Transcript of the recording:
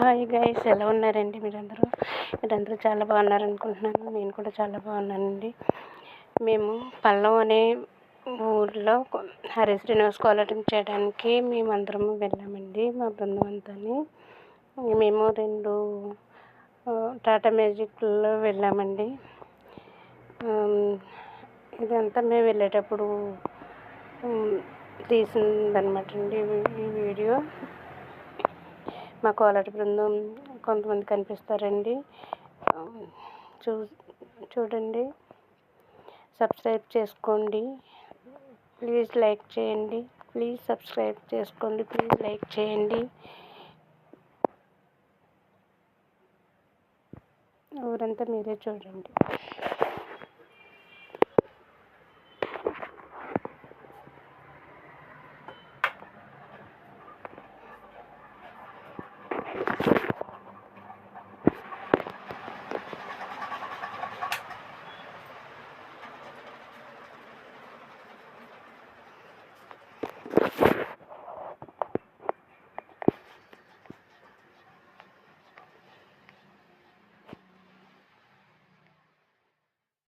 Hi guys, ఎలా ఉన్నారండి మీరందరూ చాలా బాగున్నారనుకుంటున్నాను. నేను కూడా చాలా బాగున్నానండి. మేము పల్లం అనే ఊర్లో హరి శ్రీనివాస్ కోలాటం చేయడానికి మేమందరము వెళ్ళామండి. మా బృందం అంతాని మేము 2 టాటా మ్యాజిక్లో వెళ్ళామండి. ఇదంతా మేము వెళ్ళేటప్పుడు తీసిందనమాట అండి ఈ వీడియో. మా కోలాట బృందం కొంతమంది కనిపిస్తారండి, చూడండి. సబ్స్క్రైబ్ చేసుకోండి, ప్లీజ్ లైక్ చేయండి. ప్లీజ్ సబ్స్క్రైబ్ చేసుకోండి, ప్లీజ్ లైక్ చేయండి. ఊరంతా మీరే చూడండి.